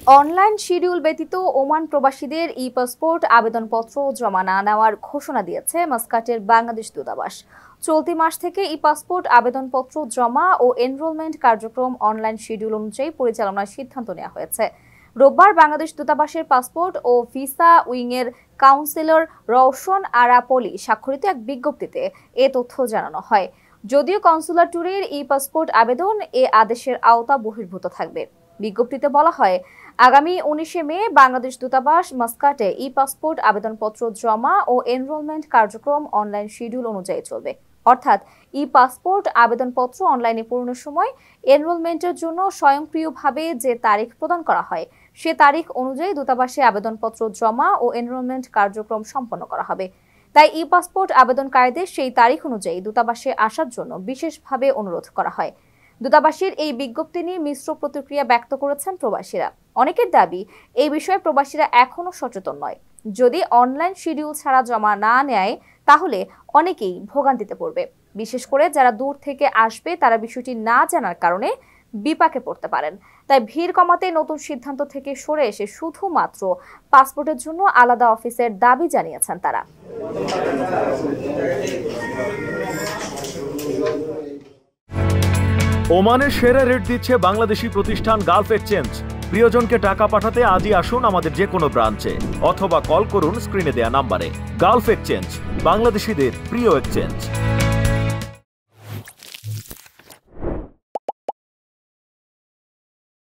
Online schedule ব্যতীত Oman প্রবাসীদের ই passport আবেদনপত্র জমা না নেওয়ার ঘোষণা দিয়েছে মাস্কাটের বাংলাদেশ দূতাবাস। চলতি মাস থেকে ই পাসপোর্ট আবেদনপত্র জমা ও এনরোলমেন্ট কার্যক্রম অনলাইন শিডিউল অনুযায়ী পরিচালনার সিদ্ধান্ত নেওয়া হয়েছে। রোববার বাংলাদেশ দূতাবাসের পাসপোর্ট ও ভিসা উইংয়ের কাউন্সিলর রওশন আরা পলি স্বাক্ষরিত এক বিজ্ঞপ্তিতে এ তথ্য জানানো হয়। যদিও কনসুলার ট্যুরের ই পাসপোর্ট আবেদন এ আদেশের আওতা বহির্ভূত থাকবে। বিজ্ঞপ্তিতে বলা হয়, আগামী 19 মে বাংলাদেশ দূতাবাস মাস্কাটে ই পাসপোর্ট আবেদনপত্র জমা ও এনরোলমেন্ট কার্যক্রম অনলাইন শিডিউল অনুযায়ী চলবে। অর্থাৎ ই পাসপোর্ট আবেদনপত্র অনলাইনে পূরণের সময় এনরোলমেন্টের জন্য স্বয়ংক্রিয়ভাবে যে তারিখ প্রদান করা হয় সে তারিখ অনুযায়ী দূতাবাসে আবেদনপত্র জমা ও এনরোলমেন্ট কার্যক্রম সম্পন্ন করা হবে। তাই ই পাসপোর্ট আবেদনকারীদের সেই তারিখ অনুযায়ী দূতাবাসে আসার জন্য বিশেষভাবে অনুরোধ করা হয়। দূতাবাসের এই বিজ্ঞপ্তি নিয়ে মিশ্র প্রতিক্রিয়া ব্যক্ত করেছেন প্রবাসীরা। অনেকের দাবি, এই বিষয়ে প্রবাসীরা এখনো সচেতন নয়। যদি অনলাইন শিডিউল ছাড়া জমা না নেয় তাহলে অনেকেই ভোগান্তিতে পড়বে। বিশেষ করে যারা দূর থেকে আসবে তারা বিষয়টি না জানার কারণে বিপাকে পড়তে পারেন। তাই ভিড় কমাতে নতুন সিদ্ধান্ত থেকে সরে এসে শুধুমাত্র পাসপোর্টের জন্য আলাদা অফিসের দাবি জানিয়েছেন তারা। ওমানের সেরা রেট দিচ্ছে বাংলাদেশি প্রতিষ্ঠান গালফ এক্সচেঞ্জ। প্রিয়জনকে টাকা পাঠাতে আজই আসুন আমাদের যে কোনো ব্রাঞ্চে অথবা কল করুন স্ক্রিনে দেয়া নাম্বারে। গালফ এক্সচেঞ্জ, বাংলাদেশিদের প্রিয় এক্সচেঞ্জ।